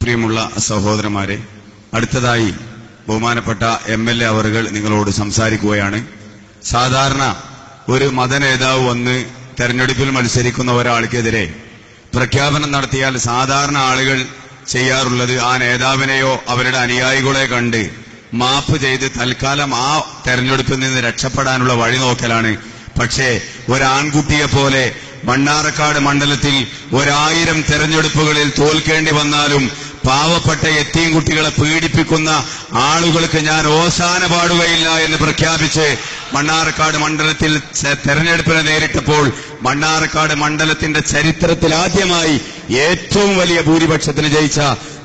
പ്രിയമുള്ള സഹോദരന്മാരെ, അടുത്തതായി ബഹുമാനപ്പെട്ട MLA അവറുകൾ നിങ്ങളോട് സംസാരിക്കുകയാണ്. സാധാരണ ഒരു മതനേതാവ് വന്ന് തെരഞ്ഞെടുപ്പിൽ മത്സരിക്കുന്ന ഒരാൾക്കെതിരെ പ്രഖ്യാപനം നടത്തിയാൽ സാധാരണ ആളുകൾ ചെയ്യാറുള്ളത് ആ നേതാവിനെയോ അവരുടെ അനുയായികളെ കണ്ട് മാപ്പ് ചെയ്ത് തൽക്കാലം ആ തെരഞ്ഞെടുപ്പിൽ നിന്ന് രക്ഷപ്പെടാനുള്ള വഴി നോക്കലാണ്. പക്ഷേ ഒരാൺകുട്ടിയെ പോലെ മണ്ണാർക്കാട് മണ്ഡലത്തിൽ 1000 തെരഞ്ഞെടുപ്പുകളിൽ തോൽക്കേണ്ടി വന്നാലും പാവപ്പെട്ട യത്തീം കുട്ടികളെ പീഡിപ്പിക്കുന്ന ആളുകൾക്ക് ഞാൻ ഓശാന പാടുകയില്ല എന്ന് പ്രഖ്യാപിച്ച് മണ്ണാർക്കാട് മണ്ഡലത്തിൽ തെരഞ്ഞെടുപ്പിനെ നേരിട്ടപ്പോൾ മണ്ണാർക്കാട് മണ്ഡലത്തിന്റെ ചരിത്രത്തിൽ ആദ്യമായി ഏറ്റവും വലിയ ഭൂരിപക്ഷത്തിന് ജയിച്ച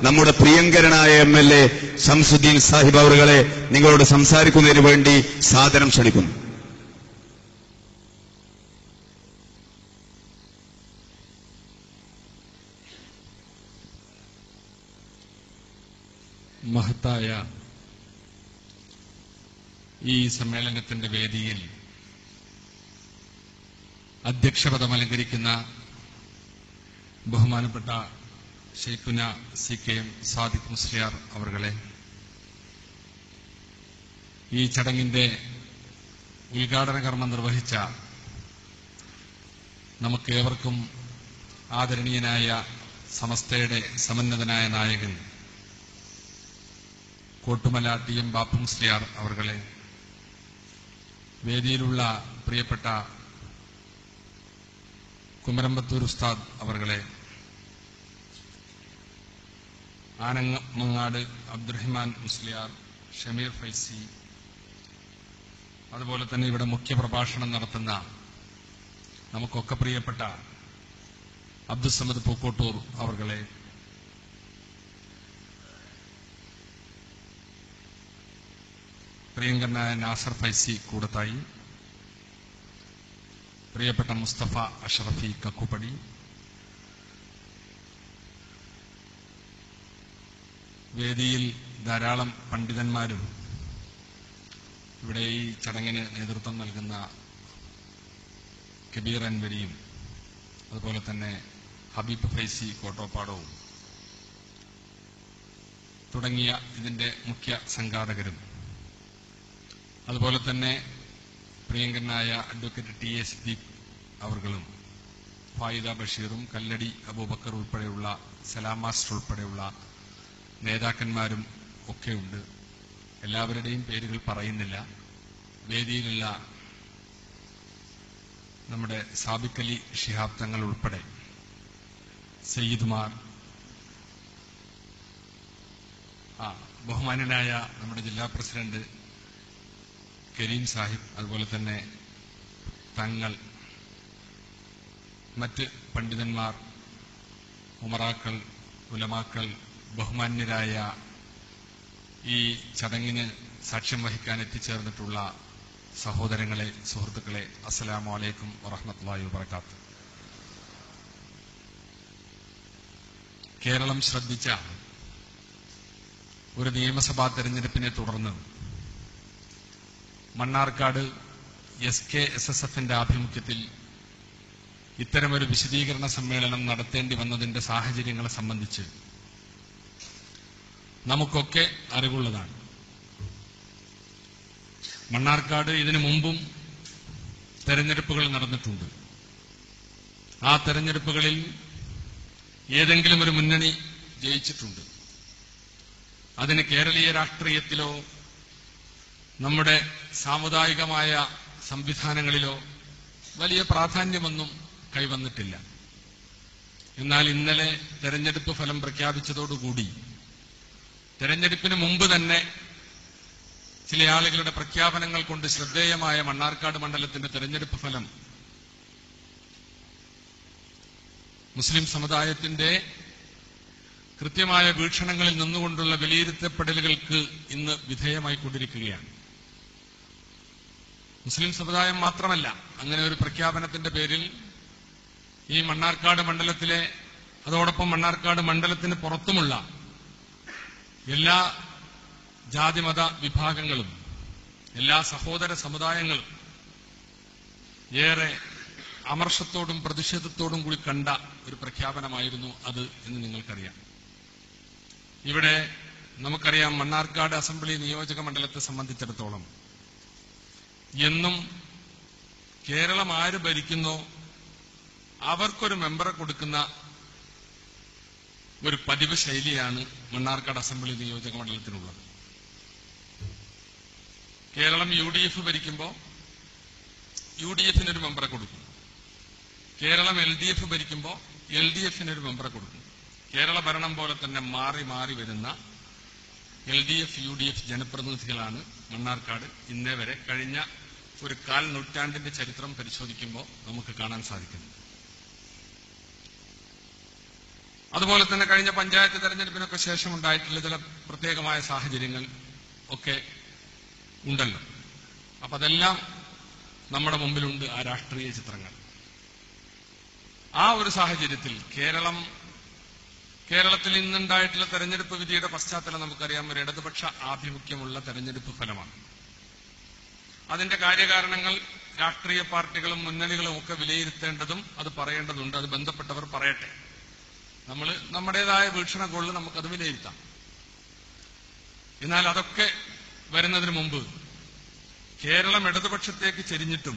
നമ്മുടെ പ്രിയങ്കരനായ MLA ശംസുദ്ദീൻ സാഹിബ് അവറുകളെ നിങ്ങളോട് സംസാരിക്കുന്നതിന് വേണ്ടി സാദരം ക്ഷണിക്കുന്നു. മഹത്തായ ഈ സമ്മേളനത്തിന്റെ വേദിയിൽ അധ്യക്ഷപദം അലങ്കരിക്കുന്ന ബഹുമാനപ്പെട്ട ശൈഖുന CKM സാദിഖ് മുസ്ലിയാർ അവർകളെ, ഈ ചടങ്ങിന്റെ ഉദ്ഘാടന കർമ്മം നിർവഹിച്ച നമുക്കേവർക്കും ആദരണീയനായ സമസ്തയുടെ സമന്നതനായ നായകൻ കോട്ടുമല TM ബാപ്പു മുസ്ലിയാർ അവർകളെ, വേദിയിലുള്ള പ്രിയപ്പെട്ട കുമരമ്പത്തൂർ ഉസ്താദ് അവർകളെ, ആനങ്ങാട് അബ്ദുറഹിമാൻ മുസ്ലിയാർ, ഷമീർ ഫൈസി, അതുപോലെ തന്നെ ഇവിടെ മുഖ്യപ്രഭാഷണം നടത്തുന്ന നമുക്കൊക്കെ പ്രിയപ്പെട്ട അബ്ദുസമദ് പൂക്കോട്ടൂർ അവർകളെ, പ്രിയങ്കരനായ നാസർ ഫൈസി കൂടത്തായി, പ്രിയപ്പെട്ട മുസ്തഫ അഷറഫി കക്കുപടി, വേദിയിൽ ധാരാളം പണ്ഡിതന്മാരും ഇവിടെ ഈ ചടങ്ങിന് നേതൃത്വം നൽകുന്ന കബീർ അൻവരിയും അതുപോലെ തന്നെ ഹബീബ് ഫൈസി കോട്ടോപ്പാടവും തുടങ്ങിയ ഇതിന്റെ മുഖ്യ സംഘാടകരും, അതുപോലെ തന്നെ പ്രിയങ്കരനായ അഡ്വക്കേറ്റ് TA സിദ്ദീഖ് അവർകളും ഫായിദ ബഷീറും കല്ലടി അബൂബക്കർ ഉൾപ്പെടെയുള്ള സലാം മാസ്റ്റർ ഉൾപ്പെടെയുള്ള നേതാക്കന്മാരും ഒക്കെയുണ്ട്. എല്ലാവരുടെയും പേരുകൾ പറയുന്നില്ല. വേദിയിലുള്ള നമ്മുടെ സാബിഖ് അലി ശിഹാബ് തങ്ങൾ ഉൾപ്പെടെ സയ്യിദ്മാർ, ബഹുമാന്യനായ നമ്മുടെ ജില്ലാ പ്രസിഡന്റ് കരീം സാഹിബ്, അതുപോലെ തന്നെ തങ്ങൾ, മറ്റ് പണ്ഡിതന്മാർ, ഉമറാക്കൾ, ഉലമാക്കൾ, ബഹുമാന്യരായ ഈ ചടങ്ങിന് സാക്ഷ്യം വഹിക്കാൻ എത്തിച്ചേർന്നിട്ടുള്ള സഹോദരങ്ങളെ, സുഹൃത്തുക്കളെ, അസ്സലാമു അലൈക്കും വറഹ്മത്തുള്ളാഹി വബറകാതുഹു. കേരളം ശ്രദ്ധിച്ച ഒരു നിയമസഭാ തെരഞ്ഞെടുപ്പിനെ തുടർന്ന് മണ്ണാർക്കാട് SKSSFന്റെ ആഭിമുഖ്യത്തിൽ ഇത്തരമൊരു വിശദീകരണ സമ്മേളനം നടത്തേണ്ടി വന്നതിന്റെ സാഹചര്യങ്ങളെ സംബന്ധിച്ച് നമുക്കൊക്കെ അറിവുള്ളതാണ്. മണ്ണാർക്കാട് ഇതിനു മുമ്പും തെരഞ്ഞെടുപ്പുകൾ നടന്നിട്ടുണ്ട്. ആ തെരഞ്ഞെടുപ്പുകളിൽ ഏതെങ്കിലും ഒരു മുന്നണി ജയിച്ചിട്ടുണ്ട്. അതിന് കേരളീയ രാഷ്ട്രീയത്തിലോ നമ്മുടെ സാമുദായികമായ സംവിധാനങ്ങളിലോ വലിയ പ്രാധാന്യമൊന്നും കൈവന്നിട്ടില്ല. എന്നാൽ ഇന്നലെ തെരഞ്ഞെടുപ്പ് ഫലം പ്രഖ്യാപിച്ചതോടുകൂടി തെരഞ്ഞെടുപ്പിന് മുമ്പ് തന്നെ ചില ആളുകളുടെ പ്രഖ്യാപനങ്ങൾ കൊണ്ട് ശ്രദ്ധേയമായ മണ്ണാർക്കാട് മണ്ഡലത്തിന്റെ തെരഞ്ഞെടുപ്പ് ഫലം മുസ്ലിം സമുദായത്തിന്റെ കൃത്യമായ വീക്ഷണങ്ങളിൽ നിന്നുകൊണ്ടുള്ള വിലയിരുത്തപ്പെടലുകൾക്ക് ഇന്ന് വിധേയമായിക്കൊണ്ടിരിക്കുകയാണ്. മുസ്ലിം സമുദായം മാത്രമല്ല, അങ്ങനെ ഒരു പ്രഖ്യാപനത്തിന്റെ പേരിൽ ഈ മണ്ണാർക്കാട് മണ്ഡലത്തിലെ, അതോടൊപ്പം മണ്ണാർക്കാട് മണ്ഡലത്തിന് പുറത്തുമുള്ള എല്ലാ ജാതിമത വിഭാഗങ്ങളും, എല്ലാ സഹോദര സമുദായങ്ങളും ഏറെ അമർഷത്തോടും പ്രതിഷേധത്തോടും കൂടി കണ്ട ഒരു പ്രഖ്യാപനമായിരുന്നു അത് എന്ന് നിങ്ങൾക്കറിയാം. ഇവിടെ നമുക്കറിയാം മണ്ണാർക്കാട് അസംബ്ലി നിയോജക മണ്ഡലത്തെ സംബന്ധിച്ചിടത്തോളം എന്നും കേരളം ആര് ഭരിക്കുന്നോ അവർക്കൊരു മെമ്പറെ കൊടുക്കുന്ന ഒരു പതിവ് ശൈലിയാണ് മണ്ണാർക്കാട് അസംബ്ലി നിയോജക മണ്ഡലത്തിനുള്ളത്. കേരളം UDF ഭരിക്കുമ്പോൾ UDF ഒരു മെമ്പറെ കൊടുക്കും. കേരളം LDF ഭരിക്കുമ്പോൾ LDF ഒരു മെമ്പറെ കൊടുക്കും. കേരള ഭരണം പോലെ തന്നെ മാറി മാറി വരുന്ന LDF UDF ജനപ്രതിനിധികളാണ് മണ്ണാർക്കാട് ഇന്നേ വരെ കഴിഞ്ഞ ഒരു 1/4 നൂറ്റാണ്ടിന്റെ ചരിത്രം പരിശോധിക്കുമ്പോൾ നമുക്ക് കാണാൻ സാധിക്കുന്നു. അതുപോലെ തന്നെ കഴിഞ്ഞ പഞ്ചായത്ത് തെരഞ്ഞെടുപ്പിനൊക്കെ ശേഷം ഉണ്ടായിട്ടുള്ള ചില പ്രത്യേകമായ സാഹചര്യങ്ങൾ ഒക്കെ ഉണ്ടല്ലോ. അപ്പൊ അതെല്ലാം നമ്മുടെ മുമ്പിലുണ്ട്, ആ രാഷ്ട്രീയ ചിത്രങ്ങൾ. ആ ഒരു സാഹചര്യത്തിൽ കേരളത്തിൽ ഇന്നുണ്ടായിട്ടുള്ള തെരഞ്ഞെടുപ്പ് വിധിയുടെ പശ്ചാത്തലം നമുക്കറിയാം. ഒരു ഇടതുപക്ഷ ആഭിമുഖ്യമുള്ള തെരഞ്ഞെടുപ്പ് ഫലമാണ്. അതിന്റെ കാര്യകാരണങ്ങൾ രാഷ്ട്രീയ പാർട്ടികളും മുന്നണികളും ഒക്കെ വിലയിരുത്തേണ്ടതും അത് പറയേണ്ടതുണ്ട്. അത് ബന്ധപ്പെട്ടവർ പറയട്ടെ. നമ്മൾ നമ്മുടേതായ വീക്ഷണകോണിൽ നമുക്കത് വിലയിരുത്താം. എന്നാൽ അതൊക്കെ വരുന്നതിന് മുമ്പ് കേരളം ഇടതുപക്ഷത്തേക്ക് ചെരിഞ്ഞിട്ടും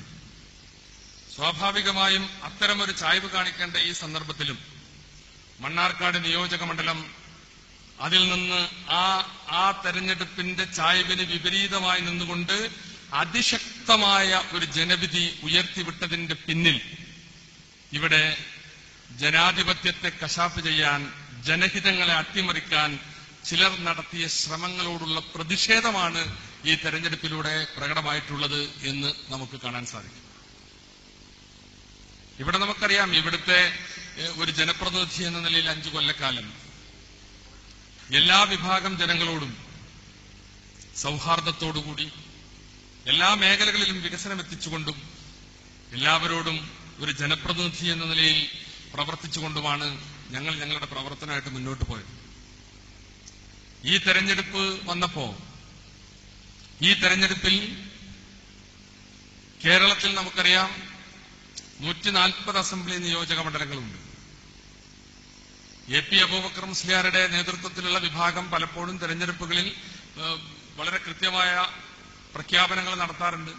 സ്വാഭാവികമായും അത്തരമൊരു ചായ്വ് കാണിക്കേണ്ട ഈ സന്ദർഭത്തിലും മണ്ണാർക്കാട് നിയോജക മണ്ഡലം അതിൽ നിന്ന് ആ തെരഞ്ഞെടുപ്പിന്റെ ചായ്വിന് വിപരീതമായി നിന്നുകൊണ്ട് അതിശക്തമായ ഒരു ജനവിധി ഉയർത്തിവിട്ടതിന്റെ പിന്നിൽ ഇവിടെ ജനാധിപത്യത്തെ കശാപ്പ് ചെയ്യാൻ, ജനഹിതങ്ങളെ അട്ടിമറിക്കാൻ ചിലർ നടത്തിയ ശ്രമങ്ങളോടുള്ള പ്രതിഷേധമാണ് ഈ തെരഞ്ഞെടുപ്പിലൂടെ പ്രകടമായിട്ടുള്ളത് എന്ന് നമുക്ക് കാണാൻ സാധിക്കും. ഇവിടെ നമുക്കറിയാം, ഇവിടുത്തെ ഒരു ജനപ്രതിനിധി എന്ന നിലയിൽ 5 കൊല്ലക്കാലം എല്ലാ വിഭാഗം ജനങ്ങളോടും സൗഹാർദ്ദത്തോടുകൂടി എല്ലാ മേഖലകളിലും വികസനം എത്തിച്ചുകൊണ്ടും എല്ലാവരോടും ഒരു ജനപ്രതിനിധി എന്ന നിലയിൽ പ്രവർത്തിച്ചുകൊണ്ടുമാണ് ഞങ്ങളുടെ പ്രവർത്തനമായിട്ട് മുന്നോട്ട് പോയത്. ഈ തെരഞ്ഞെടുപ്പ് വന്നപ്പോ ഈ തെരഞ്ഞെടുപ്പിൽ കേരളത്തിൽ നമുക്കറിയാം 140 അസംബ്ലി നിയോജക മണ്ഡലങ്ങളുണ്ട്. AP അബൂബക്കർ മുസ്ലിയാരുടെ നേതൃത്വത്തിലുള്ള വിഭാഗം പലപ്പോഴും തെരഞ്ഞെടുപ്പുകളിൽ വളരെ കൃത്യമായ പ്രഖ്യാപനങ്ങൾ നടത്താറുണ്ട്.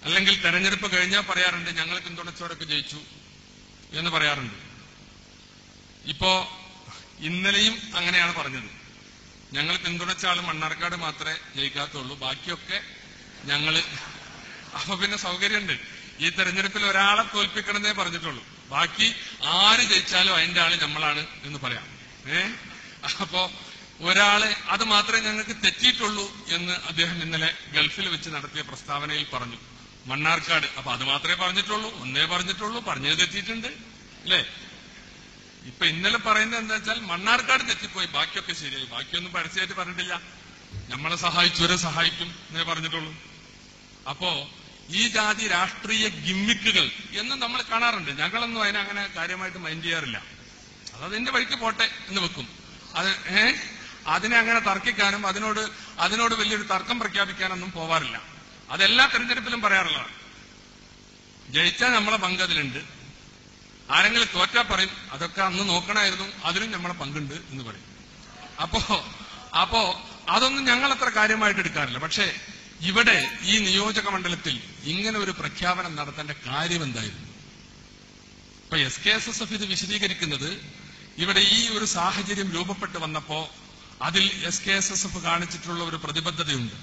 അല്ലെങ്കിൽ തെരഞ്ഞെടുപ്പ് കഴിഞ്ഞാൽ പറയാറുണ്ട് ഞങ്ങൾ പിന്തുണച്ചവരൊക്കെ ജയിച്ചു എന്ന് പറയാറുണ്ട്. ഇപ്പോ ഇന്നലെയും അങ്ങനെയാണ് പറഞ്ഞത്. ഞങ്ങൾ പിന്തുണച്ച ആള് മണ്ണാർക്കാട് മാത്രമേ ജയിക്കാത്തുള്ളൂ, ബാക്കിയൊക്കെ ഞങ്ങള്. അപ്പൊ പിന്നെ സൗകര്യമുണ്ട്. ഈ തെരഞ്ഞെടുപ്പിൽ ഒരാളെ തോൽപ്പിക്കണമെന്നേ പറഞ്ഞിട്ടുള്ളൂ, ബാക്കി ആര് ജയിച്ചാലും അതിന്റെ ആള് നമ്മളാണ് എന്ന് പറയാം. അപ്പോ ഒരാള് അത് മാത്രമേ ഞങ്ങൾക്ക് തെറ്റിയിട്ടുള്ളൂ എന്ന് അദ്ദേഹം ഇന്നലെ ഗൾഫിൽ വെച്ച് നടത്തിയ പ്രസ്താവനയിൽ പറഞ്ഞു. മണ്ണാർക്കാട്. അപ്പൊ അത് മാത്രമേ പറഞ്ഞിട്ടുള്ളൂ, ഒന്നേ പറഞ്ഞിട്ടുള്ളൂ, പറഞ്ഞത് തെറ്റിയിട്ടുണ്ട് അല്ലേ? ഇപ്പൊ ഇന്നലെ പറയുന്നത് എന്താ വെച്ചാൽ മണ്ണാർക്കാട് തെറ്റിപ്പോയി, ബാക്കിയൊക്കെ ശരിയായി. ബാക്കിയൊന്നും പരസ്യമായിട്ട് പറഞ്ഞിട്ടില്ല. നമ്മളെ സഹായിച്ചവരെ സഹായിക്കും എന്നേ പറഞ്ഞിട്ടുള്ളൂ. അപ്പോ ഈ ജാതി രാഷ്ട്രീയ ഗിമ്മിക്കുകൾ എന്ന് നമ്മൾ കാണാറുണ്ട്. ഞങ്ങളൊന്നും അതിനങ്ങനെ കാര്യമായിട്ട് മൈൻഡ് ചെയ്യാറില്ല. അതതിന്റെ വഴിക്ക് പോട്ടെ എന്ന് വെക്കും. അതിനെ അങ്ങനെ തർക്കിക്കാനും അതിനോട് വലിയൊരു തർക്കം പ്രഖ്യാപിക്കാനൊന്നും പോവാറില്ല. അതെല്ലാ തെരഞ്ഞെടുപ്പിലും പറയാറുള്ളതാണ്. ജയിച്ചാൽ നമ്മളെ പങ്ക് അതിലുണ്ട്, ആരെങ്കിലും തോറ്റാ പറയും അതൊക്കെ അന്ന് നോക്കണമായിരുന്നു, അതിലും നമ്മളെ പങ്കുണ്ട് എന്ന് പറയും. അപ്പോ അതൊന്നും ഞങ്ങൾ അത്ര കാര്യമായിട്ട് എടുക്കാറില്ല. പക്ഷേ ഇവിടെ ഈ നിയോജക മണ്ഡലത്തിൽ ഇങ്ങനെ ഒരു പ്രഖ്യാപനം നടത്തേണ്ട കാര്യം എന്തായിരുന്നു? ഇപ്പൊ SKSSF ഇത് വിശദീകരിക്കുന്നത് ഇവിടെ ഈ ഒരു സാഹചര്യം രൂപപ്പെട്ടു വന്നപ്പോ അതിൽ SKSSF കാണിച്ചിട്ടുള്ള ഒരു പ്രതിബദ്ധതയുണ്ട്.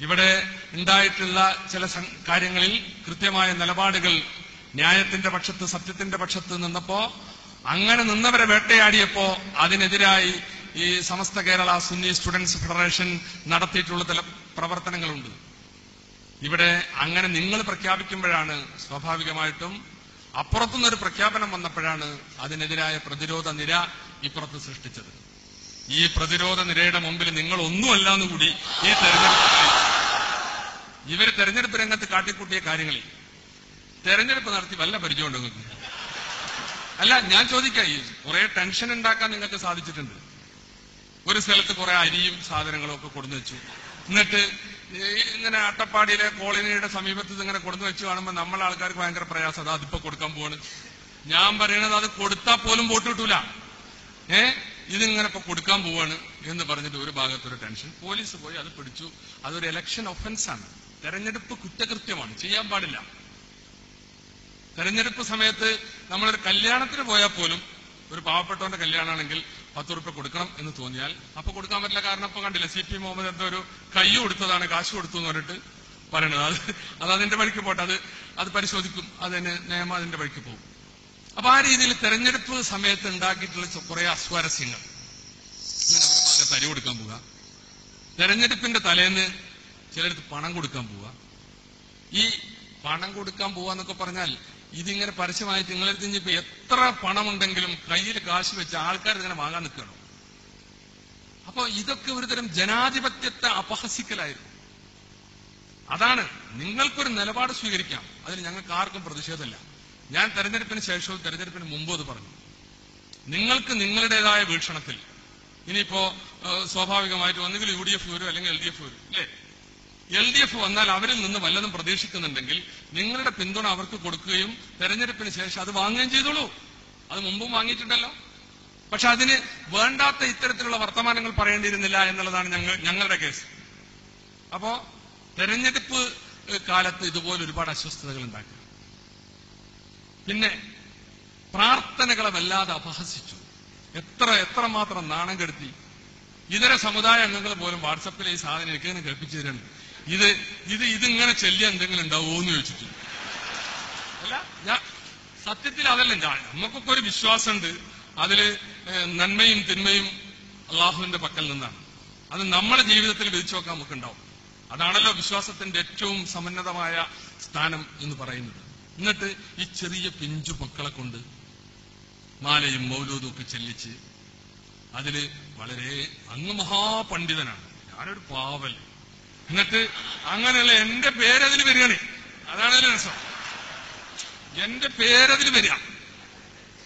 ഇവിടെ ഉണ്ടായിട്ടുള്ള ചില കാര്യങ്ങളിൽ കൃത്യമായ നിലപാടുകൾ ന്യായത്തിന്റെ പക്ഷത്ത്, സത്യത്തിന്റെ പക്ഷത്ത് നിന്നപ്പോ, അങ്ങനെ നിന്നവരെ വേട്ടയാടിയപ്പോ അതിനെതിരായി ഈ സമസ്ത കേരള സുന്നി സ്റ്റുഡൻസ് ഫെഡറേഷൻ നടത്തിയിട്ടുള്ള ചില പ്രവർത്തനങ്ങളുണ്ട്. ഇവിടെ അങ്ങനെ നിങ്ങൾ പ്രഖ്യാപിക്കുമ്പോഴാണ് സ്വാഭാവികമായിട്ടും അപ്പുറത്തുനിന്നൊരു പ്രഖ്യാപനം വന്നപ്പോഴാണ് അതിനെതിരായ പ്രതിരോധ നിര ഇപ്പുറത്ത് സൃഷ്ടിച്ചത്. ഈ പ്രതിരോധ നിരയുടെ മുമ്പിൽ നിങ്ങൾ ഒന്നുമല്ല എന്നുകൂടി ഈ ഇവര് തെരഞ്ഞെടുപ്പ് രംഗത്ത് കാട്ടിക്കൂട്ടിയ കാര്യങ്ങളിൽ തെരഞ്ഞെടുപ്പ് നടത്തി വല്ല പരിചയമുണ്ടോ നിങ്ങൾക്ക്? അല്ല, ഞാൻ ചോദിക്കാം, ഈ കുറെ ടെൻഷൻ ഉണ്ടാക്കാൻ നിങ്ങൾക്ക് സാധിച്ചിട്ടുണ്ട്. ഒരു സ്ഥലത്ത് കുറെ അരിയും സാധനങ്ങളും ഒക്കെ കൊടുന്നു വെച്ചു, എന്നിട്ട് ഇങ്ങനെ അട്ടപ്പാടിയിലെ കോളനിയുടെ സമീപത്ത് ഇങ്ങനെ കൊടുന്നു വെച്ച് കാണുമ്പോൾ നമ്മളെ ആൾക്കാർക്ക് ഭയങ്കര പ്രയാസം. അതിപ്പോ കൊടുക്കാൻ പോവാണ്. ഞാൻ പറയണത് അത് കൊടുത്താൽ പോലും വോട്ട് കിട്ടൂല. ഇതിങ്ങനെ ഇപ്പൊ കൊടുക്കാൻ പോവാണ് എന്ന് പറഞ്ഞിട്ട് ഒരു ഭാഗത്തൊരു ടെൻഷൻ. പോലീസ് പോയി അത് പിടിച്ചു. അതൊരു ഇലക്ഷൻ ഒഫൻസാണ്, തെരഞ്ഞെടുപ്പ് കുറ്റകൃത്യമാണ്, ചെയ്യാൻ പാടില്ല. തെരഞ്ഞെടുപ്പ് സമയത്ത് നമ്മളൊരു കല്യാണത്തിന് പോയാൽ പോലും ഒരു പാവപ്പെട്ടവന്റെ കല്യാണമാണെങ്കിൽ 10 രൂപ കൊടുക്കണം എന്ന് തോന്നിയാൽ അപ്പൊ കൊടുക്കാൻ പറ്റില്ല. കാരണം ഇപ്പൊ കണ്ടില്ല, CP മുഹമ്മദ് എന്തോ ഒരു കൈ കൊടുത്തതാണ്, കാശ് കൊടുത്തു എന്ന് പറഞ്ഞിട്ട് പറയണത്. അത് അതിന്റെ വഴിക്ക് പോട്ടെ, അത് പരിശോധിക്കും, അതിന് നിയമം അതിന്റെ വഴിക്ക് പോകും. അപ്പൊ ആ രീതിയിൽ തെരഞ്ഞെടുപ്പ് സമയത്ത് ഉണ്ടാക്കിയിട്ടുള്ള കുറെ അസ്വാരസ്യങ്ങൾ. ഇങ്ങനെ ഒരു ഭാഗത്ത് അരി കൊടുക്കാൻ പോവുക, തെരഞ്ഞെടുപ്പിന്റെ തലേന്ന് ചിലടത്ത് പണം കൊടുക്കാൻ പോവുക. ഈ പണം കൊടുക്കാൻ പോവാന്നൊക്കെ പറഞ്ഞാൽ ഇതിങ്ങനെ പരസ്യമായിട്ട് നിങ്ങളെടുത്ത് ഇനിയിപ്പോ എത്ര പണമുണ്ടെങ്കിലും കയ്യിൽ കാശ് വെച്ച് ആൾക്കാർ ഇതിനെ വാങ്ങാൻ നിൽക്കണം. അപ്പൊ ഇതൊക്കെ ഒരുതരം ജനാധിപത്യത്തെ അപഹസിക്കലായിരുന്നു. അതാണ്, നിങ്ങൾക്കൊരു നിലപാട് സ്വീകരിക്കാം, അതിൽ ഞങ്ങൾക്ക് ആർക്കും പ്രതിഷേധമില്ല. ഞാൻ തെരഞ്ഞെടുപ്പിന് ശേഷവും തെരഞ്ഞെടുപ്പിന് മുമ്പും അത് പറഞ്ഞു. നിങ്ങൾക്ക് നിങ്ങളുടേതായ വീക്ഷണത്തിൽ ഇനിയിപ്പോ സ്വാഭാവികമായിട്ട് ഒന്നുകിൽ UDF വരും അല്ലെങ്കിൽ LDF വരും, അല്ലേ? LDF വന്നാൽ അവരിൽ നിന്ന് വല്ലതും പ്രതീക്ഷിക്കുന്നുണ്ടെങ്കിൽ നിങ്ങളുടെ പിന്തുണ അവർക്ക് കൊടുക്കുകയും തെരഞ്ഞെടുപ്പിന് ശേഷം അത് വാങ്ങുകയും ചെയ്തോളൂ. അത് മുമ്പും വാങ്ങിയിട്ടുണ്ടല്ലോ. പക്ഷെ അതിന് വേണ്ടാത്ത ഇത്തരത്തിലുള്ള വർത്തമാനങ്ങൾ പറയേണ്ടിയിരുന്നില്ല എന്നുള്ളതാണ് ഞങ്ങളുടെ കേസ്. അപ്പോ തെരഞ്ഞെടുപ്പ് കാലത്ത് ഇതുപോലെ ഒരുപാട് അസ്വസ്ഥതകൾ ഉണ്ടാക്കി. പിന്നെ പ്രാർത്ഥനകളെ വല്ലാതെ അപഹസിച്ചു. എത്രമാത്രം നാണം കെടുത്തി. ഇതര സമുദായ അംഗങ്ങൾ പോലും വാട്സപ്പിൽ ഈ സാധനം എനിക്കിങ്ങനെ കേൾപ്പിച്ചു തരാണ്. ഇതിങ്ങനെ ചെല്ലിയ എന്തെങ്കിലും ഉണ്ടാവുമോ എന്ന് ചോദിച്ചിട്ട്. അല്ല, സത്യത്തിൽ അതല്ല, നമുക്കൊക്കെ ഒരു വിശ്വാസമുണ്ട്, അതില് നന്മയും തിന്മയും അള്ളാഹുവിന്റെ പക്കൽ നിന്നാണ്. അത് നമ്മുടെ ജീവിതത്തിൽ വിധിച്ചു നോക്കാൻ നമുക്കുണ്ടാവും. അതാണല്ലോ വിശ്വാസത്തിന്റെ ഏറ്റവും സമന്നതമായ സ്ഥാനം എന്ന് പറയുന്നത്. എന്നിട്ട് ഈ ചെറിയ പിഞ്ചു മക്കളെ കൊണ്ട് മാലയും മൗലൂദും ഒക്കെ ചെല്ലിച്ച് അതില് വളരെ അങ്ങ് മഹാപണ്ഡിതനാണ്, ഞാനൊരു പാവൽ. എന്നിട്ട് അങ്ങനെയുള്ള എന്റെ പേരതിൽ വരികയാണ്. അതാണ് അതിൽ രസം, എന്റെ പേരതിൽ വരിക.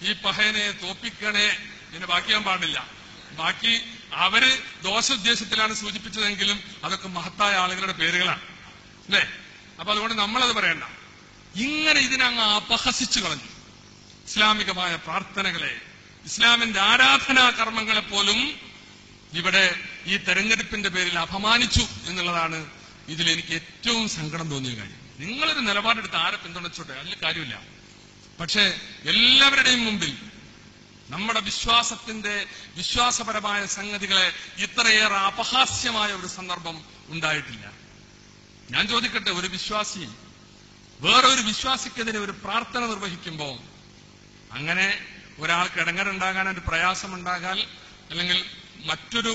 ഈ പഹയനെ തോപ്പിക്കണേ എന്ന് ബാക്കിയാൻ പാടില്ല. ബാക്കി അവര് ദോഷ ഉദ്ദേശത്തിലാണ് സൂചിപ്പിച്ചതെങ്കിലും അതൊക്കെ മഹത്തായ ആളുകളുടെ പേരുകളാണ്, അല്ലേ? അപ്പൊ അതുകൊണ്ട് നമ്മളത് പറയണ്ട. ഇങ്ങനെ ഇതിനങ്ങ് അപഹസിച്ചു കളഞ്ഞു. ഇസ്ലാമികമായ പ്രാർത്ഥനകളെ, ഇസ്ലാമിന്റെ ആരാധനാ കർമ്മങ്ങളെ പോലും ഇവിടെ ഈ തെരഞ്ഞെടുപ്പിന്റെ പേരിൽ അപമാനിച്ചു എന്നുള്ളതാണ് ഇതിൽ എനിക്ക് ഏറ്റവും സങ്കടം തോന്നിയ കാര്യം. നിങ്ങളൊരു നിലപാടെടുത്ത് ആരെ പിന്തുണച്ചോട്ടെ, അതിൽ കാര്യമില്ല. പക്ഷേ എല്ലാവരുടെയും മുമ്പിൽ നമ്മുടെ വിശ്വാസപരമായ സംഗതികളെ ഇത്രയേറെ അപഹാസ്യമായ ഒരു സന്ദർഭം ഉണ്ടായിട്ടില്ല. ഞാൻ ചോദിക്കട്ടെ, ഒരു വിശ്വാസി വേറൊരു വിശ്വാസിക്കെതിരെ ഒരു പ്രാർത്ഥന നിർവഹിക്കുമ്പോ അങ്ങനെ ഒരാൾക്ക് ഇടങ്ങറുണ്ടാകാൻ, ഒരു പ്രയാസമുണ്ടാകാൻ, അല്ലെങ്കിൽ മറ്റൊരു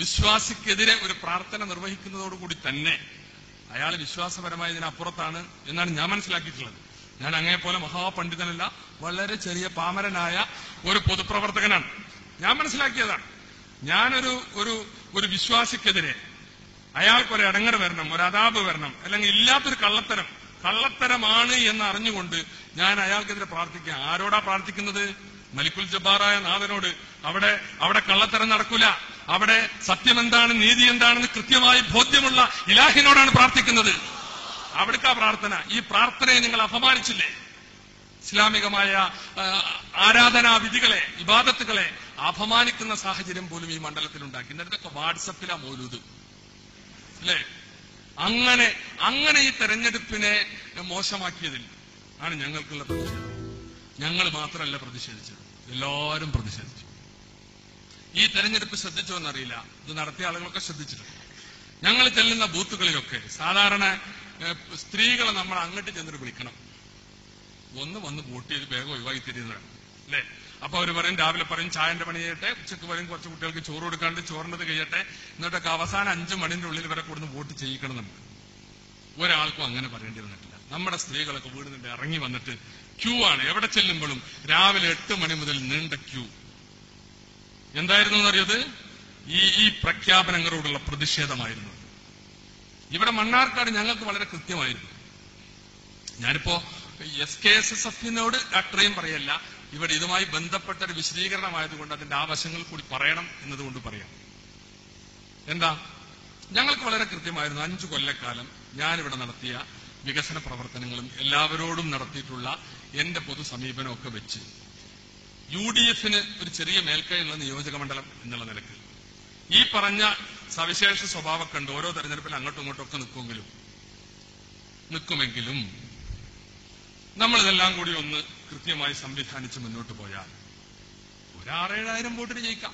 വിശ്വാസിക്കെതിരെ ഒരു പ്രാർത്ഥന നിർവഹിക്കുന്നതോടുകൂടി തന്നെ അയാൾ വിശ്വാസപരമായി ഇതിനപ്പുറത്താണ് എന്നാണ് ഞാൻ മനസ്സിലാക്കിയിട്ടുള്ളത്. ഞാൻ അങ്ങേപോലെ മഹാപണ്ഡിതനല്ല, വളരെ ചെറിയ പാമരനായ ഒരു പൊതുപ്രവർത്തകനാണ്. ഞാൻ മനസ്സിലാക്കിയതാണ്, ഞാനൊരു വിശ്വാസിക്കെതിരെ അയാൾക്കൊരു ഇടങ്ങറ് വരണം, ഒരു അതാപ് വരണം, അല്ലെങ്കിൽ ഇല്ലാത്തൊരു കള്ളത്തരമാണ് എന്ന് അറിഞ്ഞുകൊണ്ട് ഞാൻ അയാൾക്കെതിരെ പ്രാർത്ഥിക്കുക. ആരോടാ പ്രാർത്ഥിക്കുന്നത്? മലിക്കുൽ ജബ്ബാറായ നാഥനോട്. അവിടെ കള്ളത്തരം നടക്കൂല. അവിടെ സത്യം എന്താണ്, നീതി എന്താണെന്ന് കൃത്യമായി ബോധ്യമുള്ള ഇലാഹിനോടാണ് പ്രാർത്ഥിക്കുന്നത്. അവിടുത്തെ പ്രാർത്ഥന. ഈ പ്രാർത്ഥനയെ നിങ്ങൾ അപമാനിച്ചില്ലേ? ഇസ്ലാമികമായ ആരാധനാ വിധികളെ, ഇബാദത്തുകളെ അപമാനിക്കുന്ന സാഹചര്യം പോലും ഈ മണ്ഡലത്തിൽ ഉണ്ടാക്കി. ഇന്നത്തെ വാട്സപ്പിലാ മൗലൂദ്, അല്ലേ? അങ്ങനെ ഈ തെരഞ്ഞെടുപ്പിനെ മോശമാക്കിയതിൽ ആണ് ഞങ്ങൾക്കുള്ള പ്രതിഷേധം. ഞങ്ങൾ മാത്രമല്ല പ്രതിഷേധിച്ചത്, എല്ലാവരും പ്രതിഷേധിച്ചു. ഈ തെരഞ്ഞെടുപ്പ് ശ്രദ്ധിച്ചോ എന്നറിയില്ല, ഇത് നടത്തിയ ആളുകളൊക്കെ ശ്രദ്ധിച്ചിട്ടുണ്ട്. ഞങ്ങൾ ചെല്ലുന്ന ബൂത്തുകളിലൊക്കെ സാധാരണ സ്ത്രീകളെ നമ്മൾ അങ്ങോട്ട് ചെന്നിട്ട് വിളിക്കണം, വന്ന് വോട്ട് ചെയ്ത് വേഗം ഒഴിവാക്കി തരുന്നതാണ്, അല്ലേ? അപ്പൊ അവർ പറയും, രാവിലെ പറയും ചായന്റെ പണി ചെയ്യട്ടെ, ഉച്ചക്ക് പറയും കുറച്ച് കുട്ടികൾക്ക് ചോറ് കൊടുക്കാണ്ട് ചോറിനത് കഴിയട്ടെ, എന്നിട്ടൊക്കെ അവസാനം 5 മണിന്റെ ഉള്ളിൽ ഇവരെ കൊടുന്ന് വോട്ട് ചെയ്യിക്കണം. നമുക്ക് ഒരാൾക്കും അങ്ങനെ പറയേണ്ടി വന്നിട്ടില്ല. നമ്മുടെ സ്ത്രീകളൊക്കെ വീടിന്റെ ഇറങ്ങി വന്നിട്ട് ക്യൂ ആണ്. എവിടെ ചെല്ലുമ്പോഴും രാവിലെ 8 മണി മുതൽ നീണ്ട ക്യൂ. എന്തായിരുന്നു എന്നറിയത്? ഈ പ്രഖ്യാപനങ്ങളോടുള്ള പ്രതിഷേധമായിരുന്നു. ഇവിടെ മണ്ണാർക്കാട് ഞങ്ങൾക്ക് വളരെ കൃത്യമായിരുന്നു. ഞാനിപ്പോ SKSSF-നോട് അത്രയും പറയല്ല, ഇവിടെ ഇതുമായി ബന്ധപ്പെട്ട ഒരു വിശദീകരണമായതുകൊണ്ട് അതിന്റെ ആവശ്യങ്ങൾ കൂടി പറയണം എന്നതുകൊണ്ട് പറയാം. എന്താ, ഞങ്ങൾക്ക് വളരെ കൃത്യമായിരുന്നു. 5 കൊല്ലക്കാലം ഞാനിവിടെ നടത്തിയ വികസന പ്രവർത്തനങ്ങളും എല്ലാവരോടും നടത്തിയിട്ടുള്ള എന്റെ പൊതു സമീപനമൊക്കെ വെച്ച് UDF ഒരു ചെറിയ മേൽക്കൈയുള്ള നിയോജക മണ്ഡലം എന്നുള്ള നിലക്ക് ഈ പറഞ്ഞ സവിശേഷ സ്വഭാവമൊക്കെ ഉണ്ട്. ഓരോ തെരഞ്ഞെടുപ്പിൽ അങ്ങോട്ടും ഇങ്ങോട്ടും ഒക്കെ നിൽക്കുമെങ്കിലും നമ്മളിതെല്ലാം കൂടി ഒന്ന് കൃത്യമായി സംവിധാനിച്ച് മുന്നോട്ട് പോയാൽ ഒരു 6,000-7,000 വോട്ടിന് ജയിക്കാം.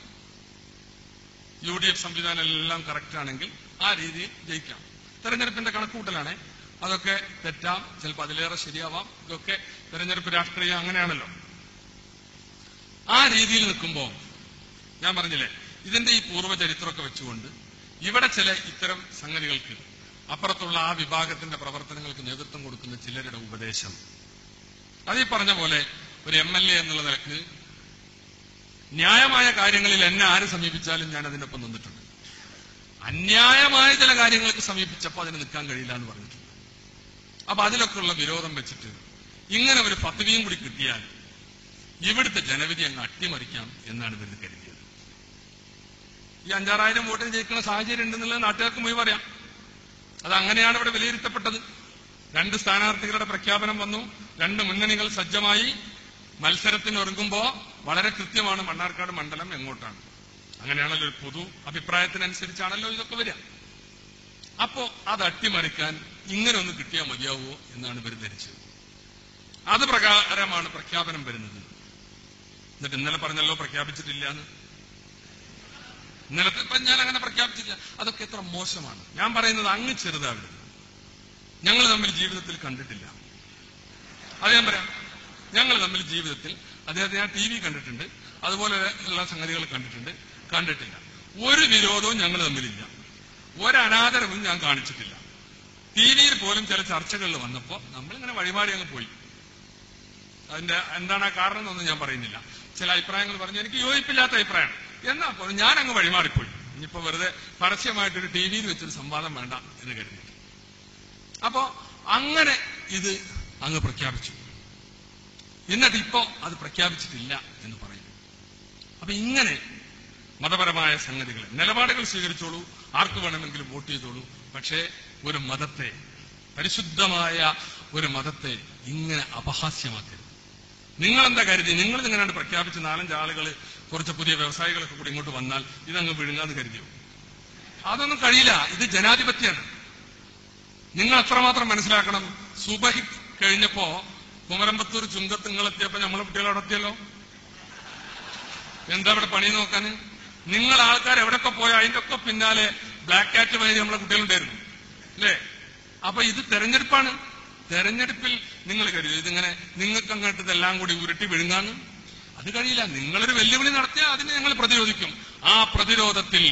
UDF സംവിധാനം എല്ലാം കറക്റ്റ് ആണെങ്കിൽ ആ രീതിയിൽ ജയിക്കാം. തെരഞ്ഞെടുപ്പിന്റെ കണക്കുകൂട്ടലാണ്. അതൊക്കെ തെറ്റാം, ചിലപ്പോൾ അതിലേറെ ശരിയാവാം. ഇതൊക്കെ തെരഞ്ഞെടുപ്പ് രാഷ്ട്രീയം അങ്ങനെയാണല്ലോ. ആ രീതിയിൽ നിൽക്കുമ്പോൾ ഞാൻ പറഞ്ഞില്ലേ, ഇതിന്റെ ഈ പൂർവ്വചരിത്രമൊക്കെ വെച്ചുകൊണ്ട് ഇവിടെ ചില ഇത്തരം സംഗതികൾക്ക് അപ്പുറത്തുള്ള ആ വിഭാഗത്തിന്റെ പ്രവർത്തനങ്ങൾക്ക് നേതൃത്വം കൊടുക്കുന്ന ചിലരുടെ ഉപദേശം, അതീ പറഞ്ഞ പോലെ ഒരു MLA എന്നുള്ള നിലക്ക് ന്യായമായ കാര്യങ്ങളിൽ എന്നെ ആര് സമീപിച്ചാലും ഞാൻ അതിന്റെ ഒപ്പം നിന്നിട്ടുണ്ട്. അന്യായമായ ചില കാര്യങ്ങൾക്ക് സമീപിച്ചപ്പോൾ അതിന് നിൽക്കാൻ കഴിയില്ല എന്ന് പറഞ്ഞിട്ടുണ്ട്. അപ്പൊ അതിലൊക്കെയുള്ള വിരോധം വെച്ചിട്ട് ഇങ്ങനെ ഒരു പദവിയും കൂടി കിട്ടിയാൽ ഇവിടുത്തെ ജനവിധി അങ്ങ് അട്ടിമറിക്കാം എന്നാണ് ഇവർ കരുതിയത്. ഈ 5,000-6,000 വോട്ടിന് ജയിക്കുന്ന സാഹചര്യം ഉണ്ടെന്നുള്ളത് നാട്ടുകാർക്ക് മുഴുവൻ അറിയാം. അത് അങ്ങനെയാണ് ഇവിടെ വിലയിരുത്തപ്പെട്ടത്. 2 സ്ഥാനാർത്ഥികളുടെ പ്രഖ്യാപനം വന്നു. 2 മുന്നണികൾ സജ്ജമായി മത്സരത്തിന് ഒരുങ്ങുമ്പോ വളരെ കൃത്യമാണ് മണ്ണാർക്കാട് മണ്ഡലം എങ്ങോട്ടാണ്. അങ്ങനെയാണല്ലോ ഒരു പൊതു അഭിപ്രായത്തിനനുസരിച്ചാണല്ലോ ഇതൊക്കെ വരിക. അപ്പോ അത് അട്ടിമറിക്കാൻ ഇങ്ങനെ ഒന്ന് കിട്ടിയാൽ മതിയാവോ എന്നാണ് ഇവർ ധരിച്ചത്. അത് പ്രകാരമാണ് പ്രഖ്യാപനം വരുന്നത്. എന്നിട്ട് ഇന്നലെ പറഞ്ഞല്ലോ പ്രഖ്യാപിച്ചിട്ടില്ല എന്ന്. ഇന്നലത്തെ ഇപ്പം ഞാൻ അങ്ങനെ പ്രഖ്യാപിച്ചില്ല. അതൊക്കെ എത്ര മോശമാണ്. ഞാൻ പറയുന്നത് അങ്ങ് ചെറുതാവരുത്. ഞങ്ങൾ തമ്മിൽ ജീവിതത്തിൽ കണ്ടിട്ടില്ല. അത് ഞാൻ പറയാം. ഞങ്ങൾ തമ്മിൽ ജീവിതത്തിൽ അദ്ദേഹത്തെ ഞാൻ TV കണ്ടിട്ടുണ്ട്, അതുപോലെ ഉള്ള സംഗതികൾ കണ്ടിട്ടില്ല. ഒരു വിരോധവും ഞങ്ങൾ തമ്മിലില്ല. ഒരനാദരവും ഞാൻ കാണിച്ചിട്ടില്ല. TV-യിൽ പോലും ചില ചർച്ചകളിൽ വന്നപ്പോ നമ്മളിങ്ങനെ വഴിമാറി അങ്ങ് പോയി. അതിന്റെ എന്താണ് ആ കാരണം എന്നൊന്നും ഞാൻ പറയുന്നില്ല. ചില അഭിപ്രായങ്ങൾ പറഞ്ഞു, എനിക്ക് യോജിപ്പില്ലാത്ത അഭിപ്രായമാണ്. എന്നാ പോലും ഞാൻ അങ്ങ് വഴിമാറിപ്പോയി. ഇനിയിപ്പോ വെറുതെ പരസ്യമായിട്ടൊരു TV-യിൽ വെച്ചൊരു സംവാദം വേണ്ട എന്ന് കരുതി. അപ്പോ അങ്ങനെ ഇത് അങ്ങ് പ്രഖ്യാപിച്ചു. എന്നിട്ട് ഇപ്പോ അത് പ്രഖ്യാപിച്ചിട്ടില്ല എന്ന് പറയും. അപ്പൊ ഇങ്ങനെ മതപരമായ സംഗതികൾ, നിലപാടുകൾ സ്വീകരിച്ചോളൂ, ആർക്ക് വേണമെങ്കിലും വോട്ട് ചെയ്തോളൂ. പക്ഷേ ഒരു മതത്തെ, പരിശുദ്ധമായ ഒരു മതത്തെ ഇങ്ങനെ അപഹാസ്യമാക്കരുത്. നിങ്ങളെന്താ കരുതി? നിങ്ങൾ ഇങ്ങനെയാണ് പ്രഖ്യാപിച്ച് 4-5 ആളുകൾ, കുറച്ച് പുതിയ വ്യവസായികളൊക്കെ കൂടി ഇങ്ങോട്ട് വന്നാൽ ഇതങ്ങ് വിഴുങ്ങാന്ന് കരുതിയോ? അതൊന്നും കഴിയില്ല. ഇത് ജനാധിപത്യമാണ്. നിങ്ങൾ എത്രമാത്രം മനസ്സിലാക്കണം. സുബഹി കഴിഞ്ഞപ്പോ കുമരമ്പത്തൂർ ചുങ്കത്ത് നിങ്ങളെത്തിയപ്പോ നമ്മളെ കുട്ടികൾ അവിടെ എത്തിയല്ലോ. എന്താ ഇവിടെ പണി നോക്കാൻ? നിങ്ങൾ ആൾക്കാർ എവിടെയൊക്കെ പോയോ അതിന്റെ ഒക്കെ പിന്നാലെ ബ്ലാക്ക് കാറ്റ് വഴി നമ്മളെ കുട്ടികളുണ്ടായിരുന്നു അല്ലേ? അപ്പൊ ഇത് തെരഞ്ഞെടുപ്പാണ്. തെരഞ്ഞെടുപ്പിൽ നിങ്ങൾ കരുതി ഇതിങ്ങനെ നിങ്ങൾക്ക് അങ്ങോട്ട് ഇതെല്ലാം കൂടി ഉരുട്ടി വിഴുങ്ങാന്ന്. അത് കഴിയില്ല. നിങ്ങളൊരു വെല്ലുവിളി നടത്തിയാൽ അതിന് ഞങ്ങൾ പ്രതിരോധിക്കും. ആ പ്രതിരോധത്തിൽ,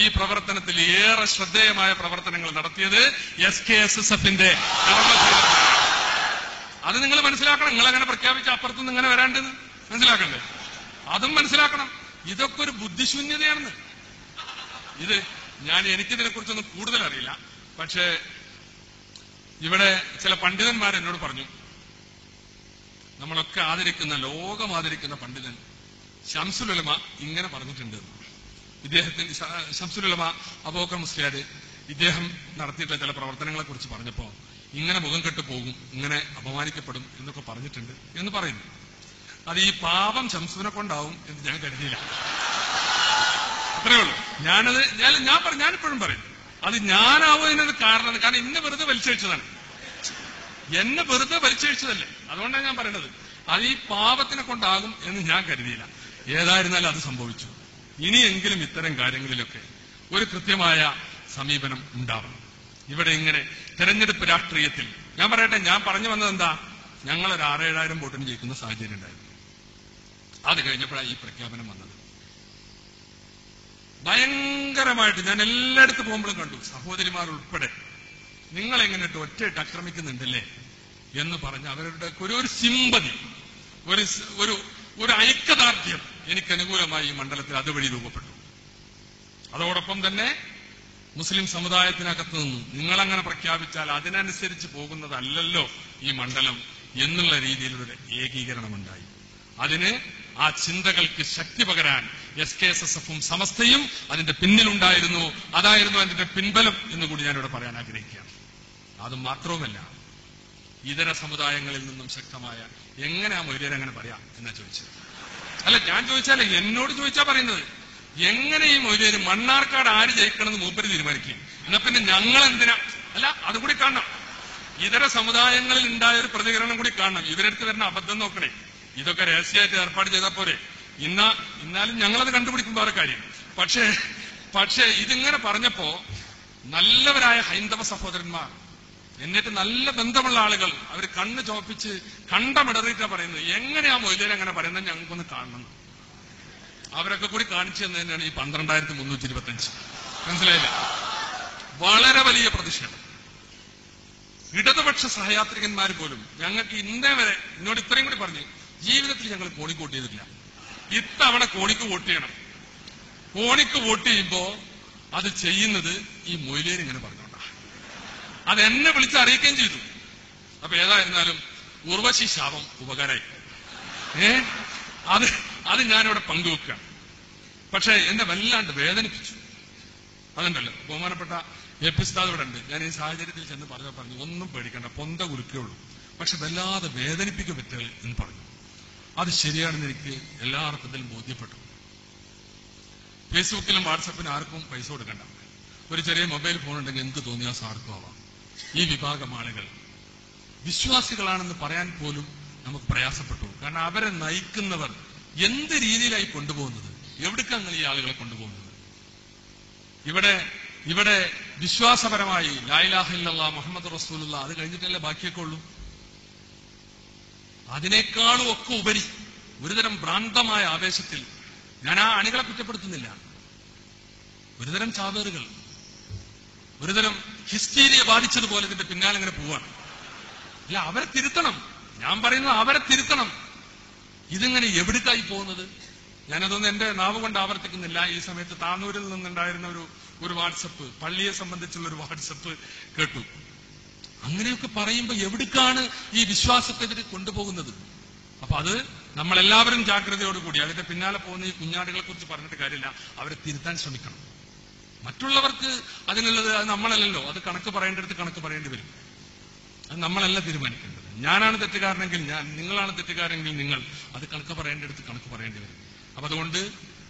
ഈ പ്രവർത്തനത്തിൽ ഏറെ ശ്രദ്ധേയമായ പ്രവർത്തനങ്ങൾ നടത്തിയത് SKSSF-ന്റെ അത് നിങ്ങൾ മനസ്സിലാക്കണം. നിങ്ങൾ അങ്ങനെ പ്രഖ്യാപിച്ച അപ്പുറത്തുനിന്ന് ഇങ്ങനെ വരാണ്ടെന്ന് മനസ്സിലാക്കണ്ടേ? അതും മനസ്സിലാക്കണം. ഇതൊക്കെ ഒരു ബുദ്ധിശൂന്യതയാണെന്ന്. എനിക്കിതിനെ കുറിച്ചൊന്നും കൂടുതൽ അറിയില്ല. പക്ഷേ ഇവിടെ ചില പണ്ഡിതന്മാർ എന്നോട് പറഞ്ഞു, നമ്മളൊക്കെ ആദരിക്കുന്ന, ലോകം ആദരിക്കുന്ന പണ്ഡിതൻ ശംസുൽ ഉലമ ഇങ്ങനെ പറഞ്ഞിട്ടുണ്ട്. ഇദ്ദേഹത്തിന് ശംസുൽ ഉലമ അബൂബക്കർ മുസ്ലിയാർ ഇദ്ദേഹം നടത്തിയിട്ടുള്ള ചില പ്രവർത്തനങ്ങളെ കുറിച്ച് പറഞ്ഞപ്പോ ഇങ്ങനെ മുഖം കെട്ട് പോകും, ഇങ്ങനെ അപമാനിക്കപ്പെടും എന്നൊക്കെ പറഞ്ഞിട്ടുണ്ട് എന്ന് പറയുന്നു. അത് ഈ പാപം ശംസുവിനെ കൊണ്ടാവും എന്ന് ഞാൻ കരുതിയില്ല. അത്രയേ ഉള്ളൂ. ഞാനിപ്പോഴും പറയും അത് ഞാനാവുന്നതിനൊരു കാരണം എന്നെ വെറുതെ വലിച്ചഴിച്ചതാണ്. എന്നെ വെറുതെ വലിച്ചഴിച്ചതല്ലേ. അതുകൊണ്ടാണ് ഞാൻ പറയുന്നത് അത് ഈ പാപത്തിനെ കൊണ്ടാകും എന്ന് ഞാൻ കരുതിയില്ല. ഏതായിരുന്നാലും അത് സംഭവിച്ചു. ഇനിയെങ്കിലും ഇത്തരം കാര്യങ്ങളിലൊക്കെ ഒരു കൃത്യമായ സമീപനം ഉണ്ടാവണം. ഇവിടെ ഇങ്ങനെ തെരഞ്ഞെടുപ്പ് രാഷ്ട്രീയത്തിൽ ഞാൻ പറയട്ടെ, ഞാൻ പറഞ്ഞു വന്നത് എന്താ, ഞങ്ങളൊരു 6,000-7,000 വോട്ടിന് ജയിക്കുന്ന സാഹചര്യം ഉണ്ടായിരുന്നു. അത് കഴിഞ്ഞപ്പോഴാണ് ഈ പ്രഖ്യാപനം വന്നത്. ഭയങ്കരമായിട്ട് ഞാൻ എല്ലായിടത്ത് പോകുമ്പോഴും കണ്ടു, സഹോദരിമാർ ഉൾപ്പെടെ നിങ്ങളെങ്ങനെയിട്ട് ഒറ്റയിട്ട് ആക്രമിക്കുന്നുണ്ടല്ലേ എന്ന് പറഞ്ഞ് അവരുടെ ഒരു സിമ്പതി, ഒരു ഐക്യദാർഢ്യം എനിക്ക് അനുകൂലമായി ഈ മണ്ഡലത്തിൽ അതുവഴി രൂപപ്പെട്ടു. അതോടൊപ്പം തന്നെ മുസ്ലിം സമുദായത്തിനകത്ത് നിന്ന് നിങ്ങളങ്ങനെ പ്രഖ്യാപിച്ചാൽ അതിനനുസരിച്ച് പോകുന്നതല്ലല്ലോ ഈ മണ്ഡലം എന്നുള്ള രീതിയിലൊരു ഏകീകരണമുണ്ടായി. അതിന് ആ ചിന്തകൾക്ക് ശക്തി പകരാൻ SKSSF-ഉം സമസ്തയും അതിന്റെ പിന്നിലുണ്ടായിരുന്നു. അതായിരുന്നു അതിന്റെ പിൻബലം എന്നുകൂടി ഞാനിവിടെ പറയാൻ ആഗ്രഹിക്കുകയാണ്. അത് മാത്രവുമല്ല, ഇതര സമുദായങ്ങളിൽ നിന്നും ശക്തമായ, എങ്ങനെ ആ മൊയ്ലിയർ അങ്ങനെ പറയാം എന്നാ ചോദിച്ചത്. അല്ല, ഞാൻ ചോദിച്ചാലേ, എന്നോട് ചോദിച്ചാ പറയുന്നത്. എങ്ങനെ ഈ മൊയ്ലിയര് മണ്ണാർക്കാട് ആര് ജയിക്കണമെന്ന് മൂപ്പര് തീരുമാനിക്കും? എന്നാ പിന്നെ ഞങ്ങൾ എന്തിനാ? അല്ല, അതുകൂടി കാണണം. ഇതര സമുദായങ്ങളിൽ ഉണ്ടായ ഒരു പ്രതികരണം കൂടി കാണണം. ഇവരെടുത്ത് വരുന്ന അബദ്ധം നോക്കണേ. ഇതൊക്കെ രഹസ്യമായിട്ട് ഏർപ്പാട് ചെയ്താൽ പോരെ? ഇന്നാലും ഞങ്ങളത് കണ്ടുപിടിക്കും വേറെ കാര്യം. പക്ഷേ ഇതിങ്ങനെ പറഞ്ഞപ്പോ നല്ലവരായ ഹൈന്ദവ സഹോദരന്മാർ, എന്നിട്ട് നല്ല ബന്ധമുള്ള ആളുകൾ, അവർ കണ്ണ് ചോപ്പിച്ച് കണ്ടമിടറിയിട്ടാ പറയുന്നത്. എങ്ങനെയാ മൊയ്ലിയർ അങ്ങനെ പറയുന്നത്? ഞങ്ങൾക്കൊന്ന് കാണണം. അവരൊക്കെ കൂടി കാണിച്ചു തന്നെയാണ് ഈ 12,325. മനസ്സിലായില്ല? വളരെ വലിയ പ്രതിഷേധം. ഇടതുപക്ഷ സഹയാത്രികന്മാർ പോലും ഞങ്ങൾക്ക് ഇന്നേ വരെ എന്നോട് ഇത്രയും കൂടി പറഞ്ഞു, ജീവിതത്തിൽ ഞങ്ങൾ കോണിക്ക് വോട്ട് ചെയ്തിട്ടില്ല, ഇത്തവണ കോണിക്ക് വോട്ട് ചെയ്യണം. കോണിക്ക് വോട്ട് ചെയ്യുമ്പോ അത് ചെയ്യുന്നത് ഈ മൊയ്ലിയർ ഇങ്ങനെ പറഞ്ഞോണ്ടാ. അത് എന്നെ വിളിച്ച് അറിയിക്കുകയും ചെയ്തു. അപ്പൊ ഏതായിരുന്നാലും ഉർവശി ശാപം ഉപകാരമായി. അത് ഞാനിവിടെ പങ്കുവെക്കുകയാണ്. പക്ഷെ എന്നെ വല്ലാണ്ട് വേദനിപ്പിച്ചു. അതുണ്ടല്ലോ, ബഹുമാനപ്പെട്ട എപ്പിസ്താദ് ഇവിടെ ഉണ്ട്. ഞാൻ ഈ സാഹചര്യത്തിൽ ചെന്ന് പറഞ്ഞു, ഒന്നും പേടിക്കണ്ട, പൊന്ത കുലുക്കുകയുള്ളൂ, പക്ഷെ വല്ലാതെ വേദനിപ്പിക്കുക പറ്റുക എന്ന് പറഞ്ഞു. അത് ശരിയാണെന്ന് എനിക്ക് എല്ലാ അർത്ഥത്തിലും ബോധ്യപ്പെട്ടു. ഫേസ്ബുക്കിലും വാട്സപ്പിലും ആർക്കും പൈസ കൊടുക്കണ്ട. ഒരു ചെറിയ മൊബൈൽ ഫോൺ ഉണ്ടെങ്കിൽ എന്ത് തോന്നിയാൽ ആർക്കും ആവാം. ഈ വിഭാഗം ആളുകൾ വിശ്വാസികളാണെന്ന് പറയാൻ പോലും നമുക്ക് പ്രയാസപ്പെട്ടു. കാരണം അവരെ നയിക്കുന്നവർ എന്ത് രീതിയിലായി കൊണ്ടുപോകുന്നത്, എവിടേക്കാണ് ഈ ആളുകളെ കൊണ്ടുപോകുന്നത്? ഇവിടെ വിശ്വാസപരമായി ലാ ഇലാഹ ഇല്ലല്ലാഹ് മുഹമ്മദ് റസൂലുള്ളാഹ് അത് കഴിഞ്ഞിട്ടല്ലേ ബാക്കിയൊക്കെ ഉള്ളൂ. അതിനേക്കാളും ഒക്കെ ഉപരി ഒരുതരം ഭ്രാന്തമായ ആവേശത്തിൽ, ഞാൻ ആ അണികളെ കുറ്റപ്പെടുത്തുന്നില്ല, ഒരുതരം ചാവേറുകൾ, ഒരുതരം ഹിസ്റ്റീരിയ ബാധിച്ചതുപോലെ ഇതിന്റെ പിന്നാലെ ഇങ്ങനെ പോവാണ്. അല്ല, അവരെ തിരുത്തണം. ഞാൻ പറയുന്നത് അവരെ തിരുത്തണം. ഇതിങ്ങനെ എവിടേക്കായി പോകുന്നത്? ഞാനതൊന്നും എന്റെ നാവ് കൊണ്ട് ആവർത്തിക്കുന്നില്ല. ഈ സമയത്ത് താനൂരിൽ നിന്നുണ്ടായിരുന്ന ഒരു വാട്സപ്പ്, പള്ളിയെ സംബന്ധിച്ചുള്ള ഒരു വാട്സപ്പ് കേട്ടു. അങ്ങനെയൊക്കെ പറയുമ്പോ എവിടേക്കാണ് ഈ വിശ്വാസത്തെതിരെ കൊണ്ടുപോകുന്നത്? അപ്പൊ അത് നമ്മളെല്ലാവരും ജാഗ്രതയോടുകൂടി, അതിന്റെ പിന്നാലെ പോകുന്ന ഈ കുഞ്ഞാടുകളെ കുറിച്ച് പറഞ്ഞിട്ട് കാര്യമില്ല, അവരെ തിരുത്താൻ ശ്രമിക്കണം. മറ്റുള്ളവർക്ക് അതിനുള്ളത് അത് നമ്മളല്ലല്ലോ, അത് കണക്ക് പറയേണ്ടടുത്ത് കണക്ക് പറയേണ്ടി വരും. അത് നമ്മളല്ല തീരുമാനിക്കേണ്ടത്. ഞാനാണ് തെറ്റുകാരനെങ്കിൽ ഞാൻ, നിങ്ങളാണ് തെറ്റുകാരെങ്കിൽ നിങ്ങൾ, അത് കണക്ക് പറയേണ്ടടുത്ത് കണക്ക് പറയേണ്ടി വരും. അപ്പൊ അതുകൊണ്ട്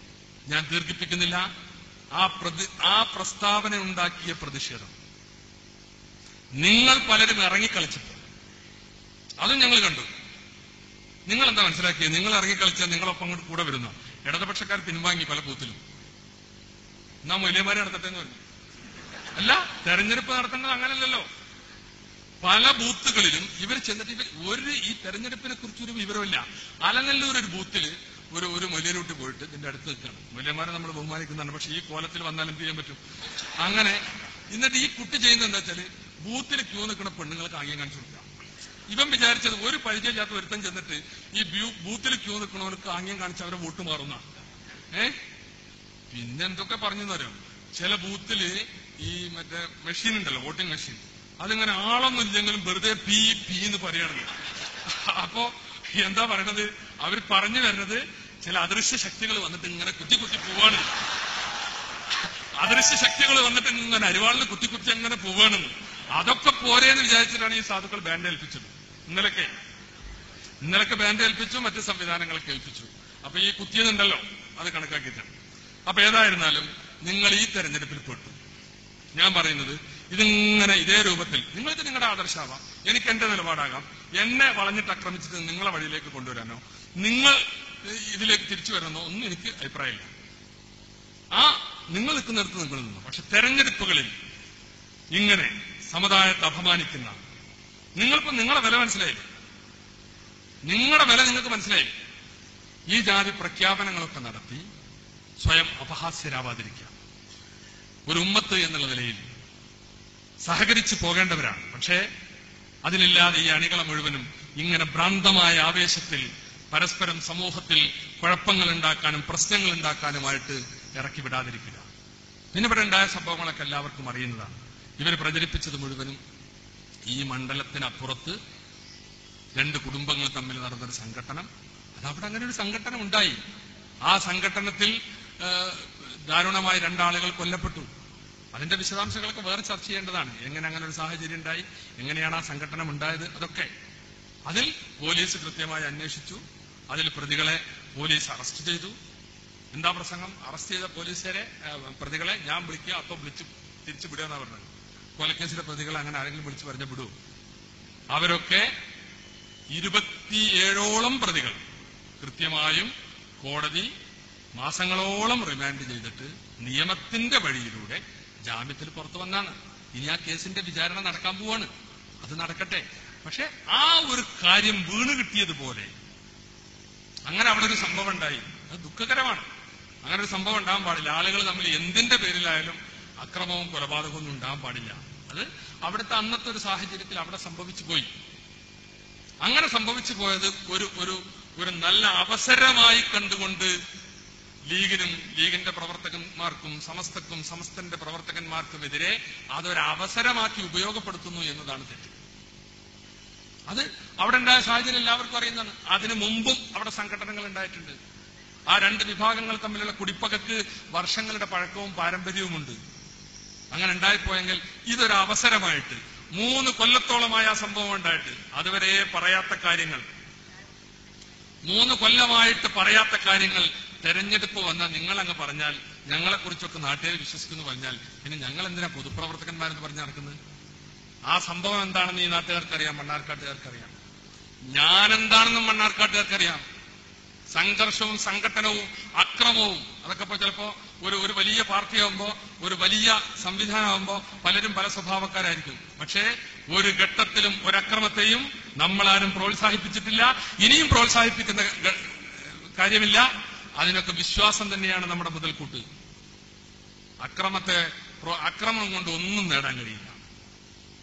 ഞാൻ ദീർഘിപ്പിക്കുന്നില്ല. ആ പ്രസ്താവന ഉണ്ടാക്കിയ പ്രതിഷേധം നിങ്ങൾ പലരും ഇറങ്ങിക്കളിച്ചപ്പോൾ അതും ഞങ്ങൾ കണ്ടു. നിങ്ങൾ എന്താ മനസ്സിലാക്കിയത്? നിങ്ങൾ ഇറങ്ങിക്കളിച്ചാൽ നിങ്ങളൊപ്പം അങ്ങോട്ട് കൂടെ വരുന്നു. ഇടതുപക്ഷക്കാർ പിൻവാങ്ങി പല ബൂത്തിലും. എന്നാ മൊയ്ലിയന്മാരെ നടത്തട്ടെ എന്ന് പറഞ്ഞു. അല്ല, തെരഞ്ഞെടുപ്പ് നടത്തേണ്ടത് അങ്ങനല്ലല്ലോ. പല ബൂത്തുകളിലും ഇവർ ചെന്നിട്ട് ഈ തെരഞ്ഞെടുപ്പിനെ കുറിച്ചൊരു വിവരമില്ല. അലനല്ലൂർ ഒരു ബൂത്തില് ഒരു മൊയ്ലിയരൂട്ടി പോയിട്ട് ഇതിന്റെ അടുത്ത് നിൽക്കണം. മൊയ്ലിയന്മാരെ നമ്മൾ ബഹുമാനിക്കുന്നതാണ്, പക്ഷെ ഈ കോലത്തിൽ വന്നാൽ എന്ത് ചെയ്യാൻ പറ്റും? അങ്ങനെ എന്നിട്ട് ഈ കുട്ടി ചെയ്യുന്നത് എന്താ വെച്ചാല്, ബൂത്തിൽ ക്യൂ നിൽക്കുന്ന പെണ്ണുങ്ങൾക്ക് ആംഗ്യം കാണിച്ചു കൊടുക്കാം. ഇവൻ വിചാരിച്ചത് ഒരു പരിചയമില്ലാത്ത ഒരുത്തൻ ചെന്നിട്ട് ഈ ബൂത്തിൽ ക്യൂ നിൽക്കുന്നവർക്ക് ആംഗ്യം കാണിച്ച് അവരെ വോട്ട് മാറുന്ന. പിന്നെ എന്തൊക്കെ പറഞ്ഞു തരും. ചില ബൂത്തില് ഈ മറ്റേ മെഷീൻ ഉണ്ടല്ലോ, വോട്ടിംഗ് മെഷീൻ, അതിങ്ങനെ ആളൊന്നും ഇല്ലെങ്കിലും വെറുതെ പി എന്ന് പറയണത്. അപ്പോ എന്താ പറയണത്? അവർ പറഞ്ഞു വരുന്നത് ചില അദൃശ്യ ശക്തികൾ വന്നിട്ട് ഇങ്ങനെ കുത്തി പോവാണ്. അദൃശ്യ ശക്തികൾ വന്നിട്ട് ഇങ്ങനെ അരിവാളിന് കുത്തി അങ്ങനെ പോവാണെന്ന്. അതൊക്കെ പോരേന്ന് വിചാരിച്ചിട്ടാണ് ഈ സാധുക്കൾ ബാൻഡ് ഏൽപ്പിച്ചത്. ഇന്നലൊക്കെ ബാൻഡ് ഏൽപ്പിച്ചു, മറ്റ് സംവിധാനങ്ങളൊക്കെ ഏൽപ്പിച്ചു. അപ്പൊ ഈ കുത്തിയതുണ്ടല്ലോ, അത് കണക്കാക്കിയിട്ടാണ്. അപ്പൊ ഏതായിരുന്നാലും നിങ്ങൾ ഈ തെരഞ്ഞെടുപ്പിൽ പെട്ടു. ഞാൻ പറയുന്നത് ഇതിങ്ങനെ ഇതേ രൂപത്തിൽ നിങ്ങൾക്ക് നിങ്ങളുടെ ആദർശമാവാം, എനിക്ക് എന്റെ നിലപാടാകാം. എന്നെ വളഞ്ഞിട്ട് ആക്രമിച്ചിട്ട് നിങ്ങളെ വഴിയിലേക്ക് കൊണ്ടുവരാനോ നിങ്ങൾ ഇതിലേക്ക് തിരിച്ചു വരാനോ ഒന്നും എനിക്ക് അഭിപ്രായമില്ല. നിങ്ങൾ നിൽക്കുന്നിടത്ത് നിങ്ങൾ നിന്നു. പക്ഷെ തെരഞ്ഞെടുപ്പുകളിൽ ഇങ്ങനെ സമുദായത്തെ അപമാനിക്കുന്ന, നിങ്ങൾക്കും നിങ്ങളുടെ വില മനസ്സിലായില്ലേ? നിങ്ങളുടെ വില നിങ്ങൾക്ക് മനസ്സിലായില്ലേ? ഈ ജാതി പ്രഖ്യാപനങ്ങളൊക്കെ നടത്തി സ്വയം അപഹാസ്യരാവാതിരിക്കുക. ഒരു ഉമ്മത്ത് എന്നുള്ള നിലയിൽ സഹകരിച്ചു പോകേണ്ടവരാണ്. പക്ഷേ അതിലില്ലാതെ ഈ അണികളെ മുഴുവനും ഇങ്ങനെ ഭ്രാന്തമായ ആവേശത്തിൽ പരസ്പരം സമൂഹത്തിൽ കുഴപ്പങ്ങൾ ഉണ്ടാക്കാനും പ്രശ്നങ്ങൾ ഉണ്ടാക്കാനുമായിട്ട് ഇറക്കി വിടാതിരിക്കുക. പിന്നെ ഇവിടെ ഉണ്ടായ സംഭവങ്ങളൊക്കെ എല്ലാവർക്കും അറിയുന്നതാണ്. ഇവർ പ്രചരിപ്പിച്ചത് മുഴുവനും ഈ മണ്ഡലത്തിനപ്പുറത്ത് രണ്ട് കുടുംബങ്ങൾ തമ്മിൽ നടന്നൊരു സംഘട്ടനം. അതവിടെ അങ്ങനെ ഒരു സംഘട്ടനം ഉണ്ടായി. ആ സംഘട്ടനത്തിൽ ദാരുണമായി 2 ആളുകൾ കൊല്ലപ്പെട്ടു. അതിന്റെ വിശദാംശങ്ങളൊക്കെ വേറെ ചർച്ച ചെയ്യേണ്ടതാണ്. എങ്ങനെ അങ്ങനെ ഒരു സാഹചര്യം ഉണ്ടായി, എങ്ങനെയാണ് ആ സംഘട്ടനം ഉണ്ടായത്, അതൊക്കെ അതിൽ പോലീസ് കൃത്യമായി അന്വേഷിച്ചു. അതിൽ പ്രതികളെ പോലീസ് അറസ്റ്റ് ചെയ്തു. എന്താ പ്രസംഗം? അറസ്റ്റ് ചെയ്ത പോലീസുകാരെ പ്രതികളെ ഞാൻ വിളിക്കുക, അപ്പൊ വിളിച്ച് തിരിച്ചു വിടുക എന്നാ പറഞ്ഞത്. കൊലക്കേസിലെ പ്രതികളെ അങ്ങനെ ആരെങ്കിലും വിളിച്ചു പറഞ്ഞ വിടുവോ? അവരൊക്കെ 27ഓളം പ്രതികൾ കൃത്യമായും കോടതി മാസങ്ങളോളം റിമാൻഡ് ചെയ്തിട്ട് നിയമത്തിന്റെ വഴിയിലൂടെ ജാമ്യത്തിൽ പുറത്തു വന്നാണ്. ഇനി ആ കേസിന്റെ വിചാരണ നടക്കാൻ പോവാണ്. അത് നടക്കട്ടെ. പക്ഷെ ആ ഒരു കാര്യം വീണ് കിട്ടിയതുപോലെ അങ്ങനെ അവിടെ ഒരു സംഭവം ഉണ്ടായി. അത് ദുഃഖകരമാണ്. അങ്ങനെ ഒരു സംഭവം ഉണ്ടാകാൻ പാടില്ല. ആളുകൾ തമ്മിൽ എന്തിന്റെ പേരിലായാലും അക്രമവും കൊലപാതകവും ഒന്നും ഉണ്ടാകാൻ പാടില്ല. അത് അവിടുത്തെ അന്നത്തെ ഒരു സാഹചര്യത്തിൽ അവിടെ സംഭവിച്ചു പോയി. അങ്ങനെ സംഭവിച്ചു പോയത് ഒരു നല്ല അവസരമായി കണ്ടുകൊണ്ട് ലീഗിനും ലീഗിന്റെ പ്രവർത്തകന്മാർക്കും സമസ്തക്കും സമസ്തന്റെ പ്രവർത്തകന്മാർക്കുമെതിരെ അതൊരു അവസരമാക്കി ഉപയോഗപ്പെടുത്തുന്നു എന്നതാണ് തെറ്റ്. അത് അവിടെ ഉണ്ടായ സാഹചര്യം എല്ലാവർക്കും അറിയുന്നതാണ്. അതിനു മുമ്പും അവിടെ സംഘടനകൾ ഉണ്ടായിട്ടുണ്ട്. ആ രണ്ട് വിഭാഗങ്ങൾ തമ്മിലുള്ള കുടിപ്പകക്ക് വർഷങ്ങളുടെ പഴക്കവും പാരമ്പര്യവുമുണ്ട്. അങ്ങനെ ഉണ്ടായിപ്പോയെങ്കിൽ ഇതൊരു അവസരമായിട്ട് 3 കൊല്ലത്തോളമായ ആ സംഭവം ഉണ്ടായിട്ട് അതുവരെ പറയാത്ത കാര്യങ്ങൾ, 3 കൊല്ലമായിട്ട് പറയാത്ത കാര്യങ്ങൾ തെരഞ്ഞെടുപ്പ് വന്നാൽ നിങ്ങളങ്ങ് പറഞ്ഞാൽ ഞങ്ങളെക്കുറിച്ചൊക്കെ നാട്ടുകാർ വിശ്വസിക്കുന്നു പറഞ്ഞാൽ പിന്നെ ഞങ്ങൾ എന്തിനാ പൊതുപ്രവർത്തകന്മാരെന്ന് പറഞ്ഞ് നടക്കുന്നത്? ആ സംഭവം എന്താണെന്ന് ഈ നാട്ടുകാർക്കറിയാം, മണ്ണാർക്കാട്ടുകാർക്കറിയാം. ഞാൻ എന്താണെന്നും മണ്ണാർക്കാട്ടുകാർക്കറിയാം. സംഘർഷവും സംഘട്ടനവും അക്രമവും അതൊക്കെ ഇപ്പൊ ചിലപ്പോ ഒരു വലിയ പാർട്ടിയാകുമ്പോ ഒരു വലിയ സംവിധാനമാകുമ്പോ പലരും പല സ്വഭാവക്കാരായിരിക്കും. പക്ഷേ ഒരു ഘട്ടത്തിലും ഒരക്രമത്തെയും നമ്മളാരും പ്രോത്സാഹിപ്പിച്ചിട്ടില്ല, ഇനിയും പ്രോത്സാഹിപ്പിക്കുന്ന കാര്യമില്ല. അതിനൊക്കെ വിശ്വാസം തന്നെയാണ് നമ്മുടെ മുതൽക്കൂട്ട്. അക്രമം കൊണ്ട് ഒന്നും നേടാൻ കഴിയില്ല.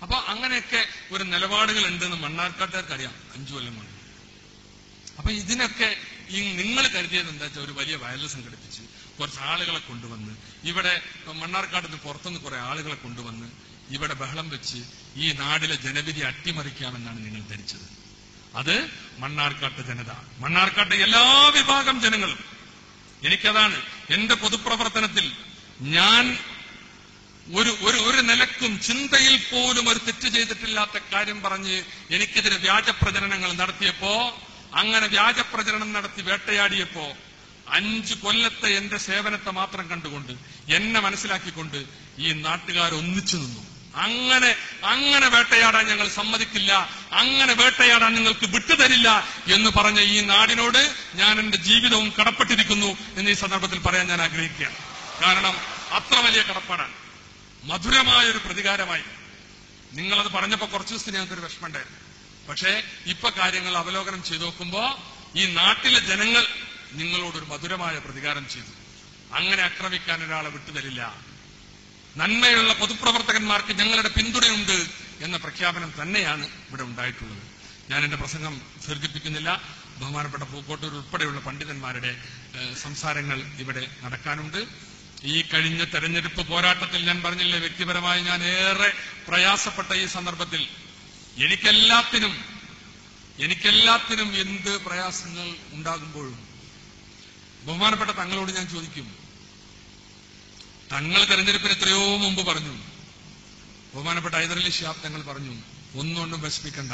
അപ്പൊ അങ്ങനെയൊക്കെ ഒരു നിലപാടുകൾ ഉണ്ടെന്ന് മണ്ണാർക്കാട്ടുകാർക്ക് അറിയാം 5 കൊല്ലം കൊണ്ട്. അപ്പൊ ഇതിനൊക്കെ നിങ്ങൾ കരുതിയത് എന്താ വെച്ചാൽ ഒരു വലിയ വയലിൽ സംഘടിപ്പിച്ച് കുറച്ച് ആളുകളെ കൊണ്ടുവന്ന് ഇവിടെ മണ്ണാർക്കാടിന് പുറത്തുനിന്ന് കുറെ ആളുകളെ കൊണ്ടുവന്ന് ഇവിടെ ബഹളം വെച്ച് ഈ നാടിലെ ജനവിധി അട്ടിമറിക്കാമെന്നാണ് നിങ്ങൾ ധരിച്ചത്. അത് മണ്ണാർക്കാട്ട് ജനത, മണ്ണാർക്കാട്ട് എല്ലാ വിഭാഗം ജനങ്ങളും. എനിക്കതാണ് എന്റെ പൊതുപ്രവർത്തനത്തിൽ ഞാൻ ഒരു നിലക്കും ചിന്തയിൽ പോലും ഒരു തെറ്റ് ചെയ്തിട്ടില്ലാത്ത കാര്യം പറഞ്ഞ് എനിക്കെതിരെ വ്യാജപ്രചരണങ്ങൾ നടത്തിയപ്പോ, അങ്ങനെ വ്യാജപ്രചരണം നടത്തി വേട്ടയാടിയപ്പോ 5 കൊല്ലത്തെ എന്റെ സേവനത്തെ മാത്രം കണ്ടുകൊണ്ട് എന്നെ മനസ്സിലാക്കിക്കൊണ്ട് ഈ നാട്ടുകാർ ഒന്നിച്ചു നിന്നു. അങ്ങനെ വേട്ടയാടാൻ ഞങ്ങൾ സമ്മതിക്കില്ല, അങ്ങനെ വേട്ടയാടാൻ നിങ്ങൾക്ക് വിട്ടുതരില്ല എന്ന് പറഞ്ഞ ഈ നാടിനോട് ഞാൻ എന്റെ ജീവിതവും കടപ്പെട്ടിരിക്കുന്നു എന്ന് ഈ സന്ദർഭത്തിൽ പറയാൻ ഞാൻ ആഗ്രഹിക്കുകയാണ്. കാരണം അത്ര വലിയ കടപ്പാടാണ്. മധുരമായൊരു പ്രതികാരമായി. നിങ്ങളത് പറഞ്ഞപ്പോ കുറച്ചു ദിവസത്തിന് ഞങ്ങൾക്കൊരു വിഷമമുണ്ടായിരുന്നു. പക്ഷേ ഇപ്പൊ കാര്യങ്ങൾ അവലോകനം ചെയ്തു നോക്കുമ്പോ ഈ നാട്ടിലെ ജനങ്ങൾ നിങ്ങളോടൊരു മധുരമായ പ്രതികാരം ചെയ്തു. അങ്ങനെ ആക്രമിക്കാൻ ഒരാളെ വിട്ടുതരില്ല. നന്മയുള്ള പൊതുപ്രവർത്തകന്മാർക്ക് ഞങ്ങളുടെ പിന്തുണയുണ്ട് എന്ന പ്രഖ്യാപനം തന്നെയാണ് ഇവിടെ ഉണ്ടായിട്ടുള്ളത്. ഞാൻ എന്റെ പ്രസംഗം ദീർഘിപ്പിക്കുന്നില്ല. ബഹുമാനപ്പെട്ട പൂക്കോട്ടൂർ ഉൾപ്പെടെയുള്ള പണ്ഡിതന്മാരുടെ സംസാരങ്ങൾ ഇവിടെ നടക്കാനുണ്ട്. ഈ കഴിഞ്ഞ തെരഞ്ഞെടുപ്പ് പോരാട്ടത്തിൽ ഞാൻ പറഞ്ഞില്ലേ, വ്യക്തിപരമായി ഞാൻ ഏറെ പ്രയാസപ്പെട്ട ഈ സന്ദർഭത്തിൽ എനിക്കെല്ലാത്തിനും എന്ത് പ്രയാസങ്ങൾ ഉണ്ടാകുമ്പോഴും ബഹുമാനപ്പെട്ട തങ്ങളോട് ഞാൻ ചോദിക്കും. തങ്ങൾ തെരഞ്ഞെടുപ്പിന് എത്രയോ മുമ്പ് പറഞ്ഞു, ബഹുമാനപ്പെട്ട ഹൈദരലി ശിഹാബ് തങ്ങൾ പറഞ്ഞു, ഒന്നും വിഷമിക്കണ്ട,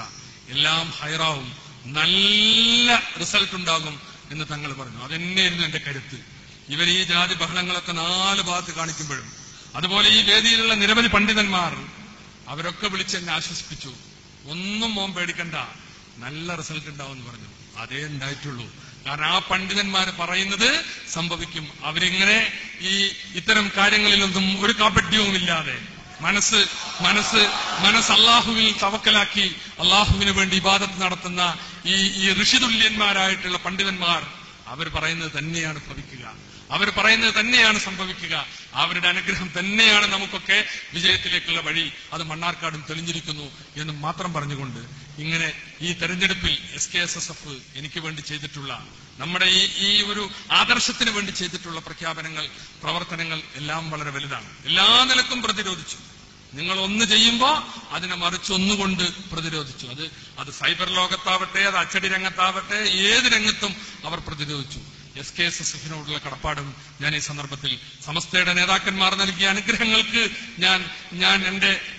എല്ലാം ഹൈറാവും, നല്ല റിസൾട്ട് ഉണ്ടാകും എന്ന് തങ്ങൾ പറഞ്ഞു. അതെന്നെയായിരുന്നു എന്റെ കരുത്ത്. ഇവർ ഈ ജാതി ബഹളങ്ങളൊക്കെ 4 ഭാഗത്ത് കാണിക്കുമ്പോഴും, അതുപോലെ ഈ വേദിയിലുള്ള നിരവധി പണ്ഡിതന്മാർ അവരൊക്കെ വിളിച്ച് എന്നെ ആശ്വസിപ്പിച്ചു. ഒന്നും മോൻ പേടിക്കണ്ട, നല്ല റിസൾട്ട് ഉണ്ടാവും എന്ന് പറഞ്ഞു. അതേ ഉണ്ടായിട്ടുള്ളൂ. കാരണം ആ പണ്ഡിതന്മാര് പറയുന്നത് സംഭവിക്കും. അവരിങ്ങനെ ഇത്തരം കാര്യങ്ങളിലൊന്നും ഒരു കാപട്യവും ഇല്ലാതെ മനസ്സ് അള്ളാഹുവിൽ തവക്കലാക്കി അള്ളാഹുവിന് വേണ്ടി ഇബാദത്ത് നടത്തുന്ന ഈ ഋഷിതുല്യന്മാരായിട്ടുള്ള പണ്ഡിതന്മാർ അവർ പറയുന്നത് തന്നെയാണ് ഭവിക്കുക, അവർ പറയുന്നത് തന്നെയാണ് സംഭവിക്കുക. അവരുടെ അനുഗ്രഹം തന്നെയാണ് നമുക്കൊക്കെ വിജയത്തിലേക്കുള്ള വഴി. അത് മണ്ണാർക്കാടും തെളിഞ്ഞിരിക്കുന്നു എന്ന് മാത്രം പറഞ്ഞുകൊണ്ട് ഇങ്ങനെ ഈ തെരഞ്ഞെടുപ്പിൽ SKSSF എനിക്ക് വേണ്ടി ചെയ്തിട്ടുള്ള, നമ്മുടെ ഈ ഒരു ആദർശത്തിന് വേണ്ടി ചെയ്തിട്ടുള്ള പ്രഖ്യാപനങ്ങൾ, പ്രവർത്തനങ്ങൾ എല്ലാം വളരെ വലുതാണ്. എല്ലാ നിലക്കും പ്രതിരോധിച്ചു. നിങ്ങൾ ഒന്ന് ചെയ്യുമ്പോ അതിനെ മറിച്ചൊന്നുകൊണ്ട് പ്രതിരോധിച്ചു. അത് സൈബർ ലോകത്താവട്ടെ, അത് അച്ചടി രംഗത്താവട്ടെ, ഏത് രംഗത്തും അവർ പ്രതിരോധിച്ചു. SKSSFനോടുള്ള കടപ്പാടും ഞാൻ ഈ സന്ദർഭത്തിൽ സമസ്തയുടെ നേതാക്കന്മാർ നൽകിയ അനുഗ്രഹങ്ങൾക്ക് ഞാൻ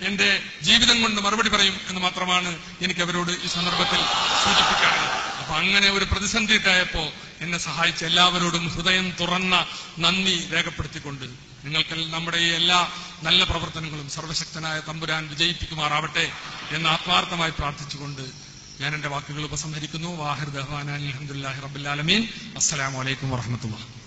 എന്റെ ജീവിതം കൊണ്ട് മറുപടി പറയും എന്ന് മാത്രമാണ് എനിക്ക് അവരോട് ഈ സന്ദർഭത്തിൽ സൂചിപ്പിക്കാനുള്ളത്. അപ്പൊ അങ്ങനെ ഒരു പ്രതിസന്ധി ഉണ്ടായപ്പോ എന്നെ സഹായിച്ച എല്ലാവരോടും ഹൃദയം തുറന്ന നന്ദി രേഖപ്പെടുത്തിക്കൊണ്ട് നിങ്ങൾക്ക് നമ്മുടെ ഈ എല്ലാ നല്ല പ്രവർത്തനങ്ങളും സർവശക്തനായ തമ്പുരാൻ വിജയിപ്പിക്കുമാറാവട്ടെ എന്ന് ആത്മാർത്ഥമായി പ്രാർത്ഥിച്ചുകൊണ്ട് ഞാൻ എന്റെ വാക്കുകൾ ഉപസംഹരിക്കുന്നു. വാഹിർ ദഹ്വാന അൽഹംദുലില്ലാഹി റബ്ബിൽ ആലമീൻ. അസ്സലാമു അലൈക്കും വറഹ്മത്തുള്ളാഹി.